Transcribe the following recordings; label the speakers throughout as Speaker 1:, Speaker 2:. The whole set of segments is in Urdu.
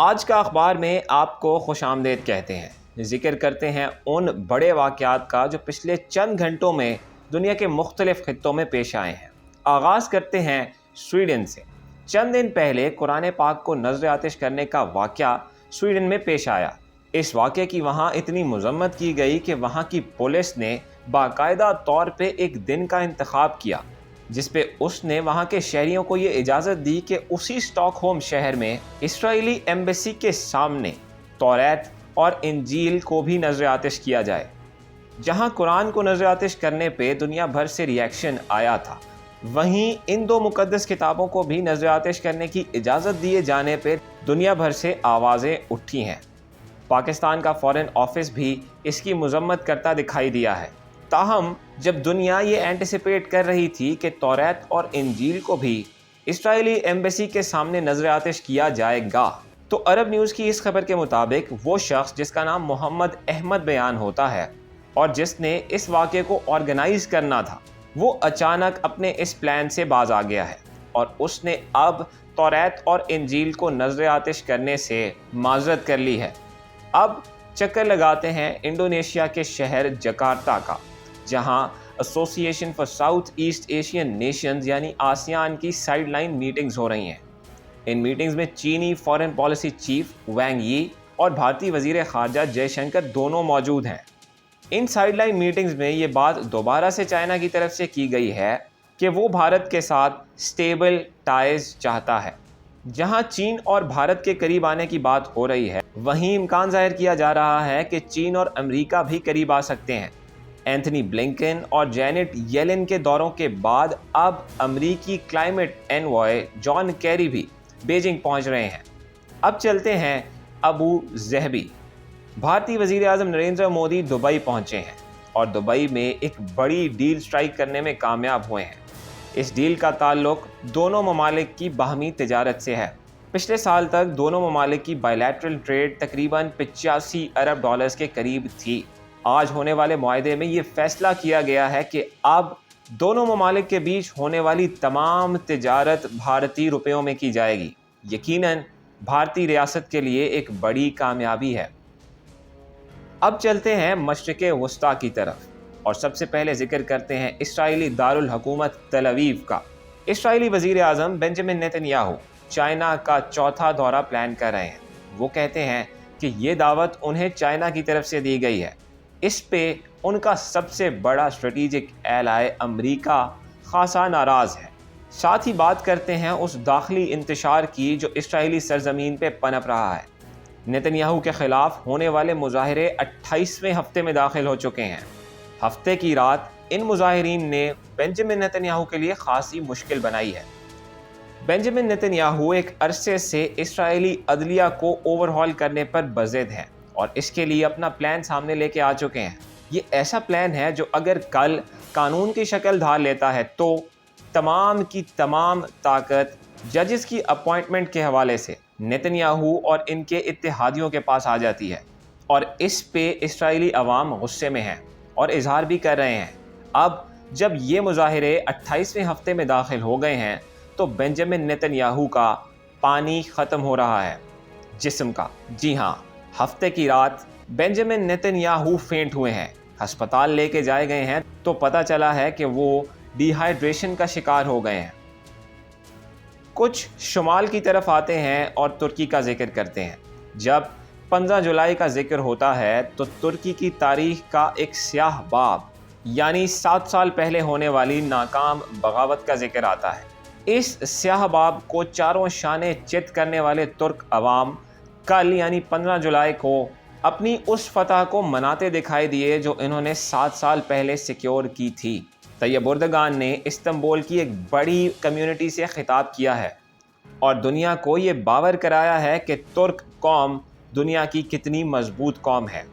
Speaker 1: آج کا اخبار میں آپ کو خوش آمدید کہتے ہیں۔ ذکر کرتے ہیں ان بڑے واقعات کا جو پچھلے چند گھنٹوں میں دنیا کے مختلف خطوں میں پیش آئے ہیں۔ آغاز کرتے ہیں سویڈن سے۔ چند دن پہلے قرآن پاک کو نذر آتش کرنے کا واقعہ سویڈن میں پیش آیا۔ اس واقعے کی وہاں اتنی مذمت کی گئی کہ وہاں کی پولیس نے باقاعدہ طور پہ ایک دن کا انتخاب کیا جس پہ اس نے وہاں کے شہریوں کو یہ اجازت دی کہ اسی اسٹاک ہوم شہر میں اسرائیلی ایمبیسی کے سامنے توریت اور انجیل کو بھی نذر آتش کیا جائے۔ جہاں قرآن کو نذر آتش کرنے پہ دنیا بھر سے ریاکشن آیا تھا، وہیں ان دو مقدس کتابوں کو بھی نذر آتش کرنے کی اجازت دیے جانے پہ دنیا بھر سے آوازیں اٹھی ہیں۔ پاکستان کا فارن آفس بھی اس کی مذمت کرتا دکھائی دیا ہے۔ تاہم جب دنیا یہ اینٹیسپیٹ کر رہی تھی کہ توریت اور انجیل کو بھی اسرائیلی ایمبیسی کے سامنے نذر آتش کیا جائے گا، تو عرب نیوز کی اس خبر کے مطابق وہ شخص جس کا نام محمد احمد بیان ہوتا ہے اور جس نے اس واقعے کو آرگنائز کرنا تھا، وہ اچانک اپنے اس پلان سے باز آ گیا ہے اور اس نے اب توریت اور انجیل کو نذر آتش کرنے سے معذرت کر لی ہے۔ اب چکر لگاتے ہیں انڈونیشیا کے شہر جکارتا کا، جہاں ایسوسی ایشن for south East Asian nations یعنی آسیان کی سائیڈ لائن میٹنگز ہو رہی ہیں۔ ان میٹنگز میں چینی فارن پالیسی چیف وینگ یی اور بھارتی وزیر خارجہ جے شنکر دونوں موجود ہیں۔ ان سائیڈ لائن میٹنگز میں یہ بات دوبارہ سے چائنا کی طرف سے کی گئی ہے کہ وہ بھارت کے ساتھ سٹیبل ٹائز چاہتا ہے۔ جہاں چین اور بھارت کے قریب آنے کی بات ہو رہی ہے، وہیں امکان ظاہر کیا جا رہا ہے کہ چین اور امریکہ بھی قریب آ سکتے ہیں۔ اینتھنی بلنکن اور جینٹ یلن کے دوروں کے بعد اب امریکی کلائمیٹ انوائے جان کیری بھی بیجنگ پہنچ رہے ہیں۔ اب چلتے ہیں ابو ظہبی۔ بھارتی وزیر اعظم نریندر مودی دبئی پہنچے ہیں اور دبئی میں ایک بڑی ڈیل سٹرائک کرنے میں کامیاب ہوئے ہیں۔ اس ڈیل کا تعلق دونوں ممالک کی باہمی تجارت سے ہے۔ پچھلے سال تک دونوں ممالک کی بائی لیٹرل ٹریڈ تقریباً 85 ارب ڈالرز کے قریب تھی۔ آج ہونے والے معاہدے میں یہ فیصلہ کیا گیا ہے کہ اب دونوں ممالک کے بیچ ہونے والی تمام تجارت بھارتی روپیوں میں کی جائے گی۔ یقیناً بھارتی ریاست کے لیے ایک بڑی کامیابی ہے۔ اب چلتے ہیں مشرق وسطیٰ کی طرف اور سب سے پہلے ذکر کرتے ہیں اسرائیلی دارالحکومت تل ابیب کا۔ اسرائیلی وزیر اعظم بنجامن نیتن یاہو چائنا کا چوتھا دورہ پلان کر رہے ہیں۔ وہ کہتے ہیں کہ یہ دعوت انہیں چائنا کی طرف سے دی گئی ہے۔ اس پہ ان کا سب سے بڑا اسٹریٹجک ایلائی امریکہ خاصا ناراض ہے۔ ساتھ ہی بات کرتے ہیں اس داخلی انتشار کی جو اسرائیلی سرزمین پہ پنپ رہا ہے۔ نیتن یاہو کے خلاف ہونے والے مظاہرے 28ویں ہفتے میں داخل ہو چکے ہیں۔ ہفتے کی رات ان مظاہرین نے بنجامن نیتن یاہو کے لیے خاصی مشکل بنائی ہے۔ بنجامن نیتن یاہو ایک عرصے سے اسرائیلی عدلیہ کو اوور ہال کرنے پر بضد ہیں اور اس کے لیے اپنا پلان سامنے لے کے آ چکے ہیں۔ یہ ایسا پلان ہے جو اگر کل قانون کی شکل دھار لیتا ہے تو تمام کی تمام طاقت ججز کی اپوائنٹمنٹ کے حوالے سے نیتن یاہو اور ان کے اتحادیوں کے پاس آ جاتی ہے، اور اس پہ اسرائیلی عوام غصے میں ہیں اور اظہار بھی کر رہے ہیں۔ اب جب یہ مظاہرے 28ویں ہفتے میں داخل ہو گئے ہیں تو بنجامن نیتن یاہو کا پانی ختم ہو رہا ہے، جسم کا۔ جی ہاں، ہفتے کی رات بنجامن نیتن یاہو فینٹ ہوئے ہیں، ہسپتال لے کے جائے گئے ہیں تو پتہ چلا ہے کہ وہ ڈی ہائیڈریشن کا شکار ہو گئے ہیں۔ کچھ شمال کی طرف آتے ہیں اور ترکی کا ذکر کرتے ہیں۔ جب 15 جولائی کا ذکر ہوتا ہے تو ترکی کی تاریخ کا ایک سیاہ باب یعنی 7 سال پہلے ہونے والی ناکام بغاوت کا ذکر آتا ہے۔ اس سیاہ باب کو چاروں شانے چت کرنے والے ترک عوام کل یعنی 15 جولائی کو اپنی اس فتح کو مناتے دکھائی دیے جو انہوں نے 7 سال پہلے سیکیور کی تھی۔ طیب اردگان نے استنبول کی ایک بڑی کمیونٹی سے خطاب کیا ہے اور دنیا کو یہ باور کرایا ہے کہ ترک قوم دنیا کی کتنی مضبوط قوم ہے۔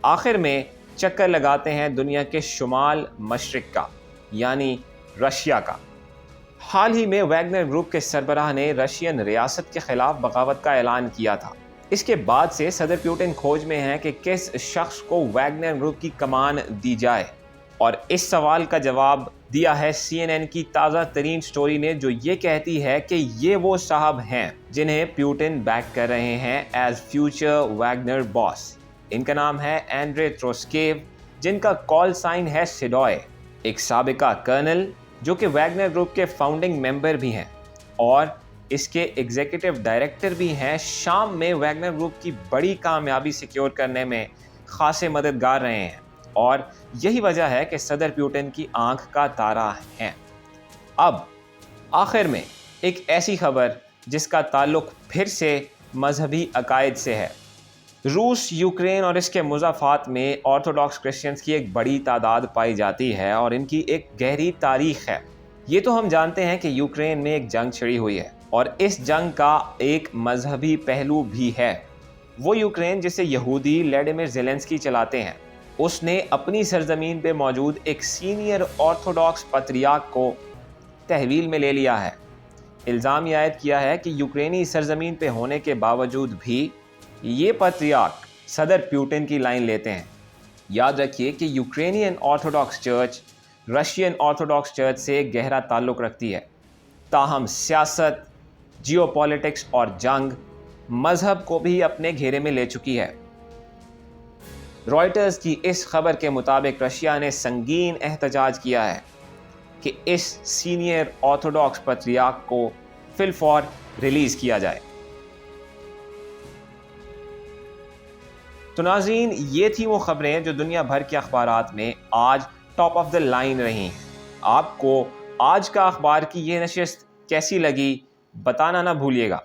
Speaker 1: آخر میں چکر لگاتے ہیں دنیا کے شمال مشرق کا یعنی رشیا کا۔ حال ہی میں ویگنر گروپ کے سربراہ نے رشین ریاست کے خلاف بغاوت کا اعلان کیا تھا۔ اس کے بعد سے صدر پیوٹن کھوج میں ہیں کہ کس شخص کو ویگنر گروپ کی کمان دی جائے، اور اس سوال کا جواب دیا ہے CNN کی تازہ ترین سٹوری نے، جو یہ کہتی ہے کہ یہ وہ صاحب ہیں جنہیں پیوٹن بیک کر رہے ہیں ایز فیوچر ویگنر باس۔ ان کا نام ہے اینڈرے تروسکیو، جن کا کال سائن ہے سیڈوئے، ایک سابقہ کرنل جو کہ ویگنر گروپ کے فاؤنڈنگ ممبر بھی ہیں اور اس کے ایگزیکٹو ڈائریکٹر بھی ہیں۔ شام میں ویگنر گروپ کی بڑی کامیابی سیکیور کرنے میں خاصے مددگار رہے ہیں اور یہی وجہ ہے کہ صدر پیوٹن کی آنکھ کا تارا ہیں۔ اب آخر میں ایک ایسی خبر جس کا تعلق پھر سے مذہبی عقائد سے ہے۔ روس، یوکرین اور اس کے مضافات میں آرتھوڈاکس کرسچنز کی ایک بڑی تعداد پائی جاتی ہے اور ان کی ایک گہری تاریخ ہے۔ یہ تو ہم جانتے ہیں کہ یوکرین میں ایک جنگ چھڑی ہوئی ہے اور اس جنگ کا ایک مذہبی پہلو بھی ہے۔ وہ یوکرین جسے یہودی ولاڈیمیر زیلنسکی چلاتے ہیں، اس نے اپنی سرزمین پہ موجود ایک سینئر آرتھوڈاکس پتریارک کو تحویل میں لے لیا ہے۔ الزام یہ عائد کیا ہے کہ یوکرینی سرزمین پہ ہونے کے باوجود بھی یہ پتریارک صدر پیوٹن کی لائن لیتے ہیں۔ یاد رکھیے کہ Ukrainian orthodox church Russian orthodox church سے گہرا تعلق رکھتی ہے، تاہم سیاست، جیو پالیٹکس اور جنگ مذہب کو بھی اپنے گھیرے میں لے چکی ہے۔ رائٹرز کی اس خبر کے مطابق رشیا نے سنگین احتجاج کیا ہے کہ اس سینئر آرتھوڈاکس پتریارک کو فی الفور ریلیز کیا جائے۔ تو ناظرین، یہ تھی وہ خبریں جو دنیا بھر کے اخبارات میں آج ٹاپ آف دا لائن رہی ہیں۔ آپ کو آج کا اخبار کی یہ نشست کیسی لگی بتانا نہ بھولیے گا۔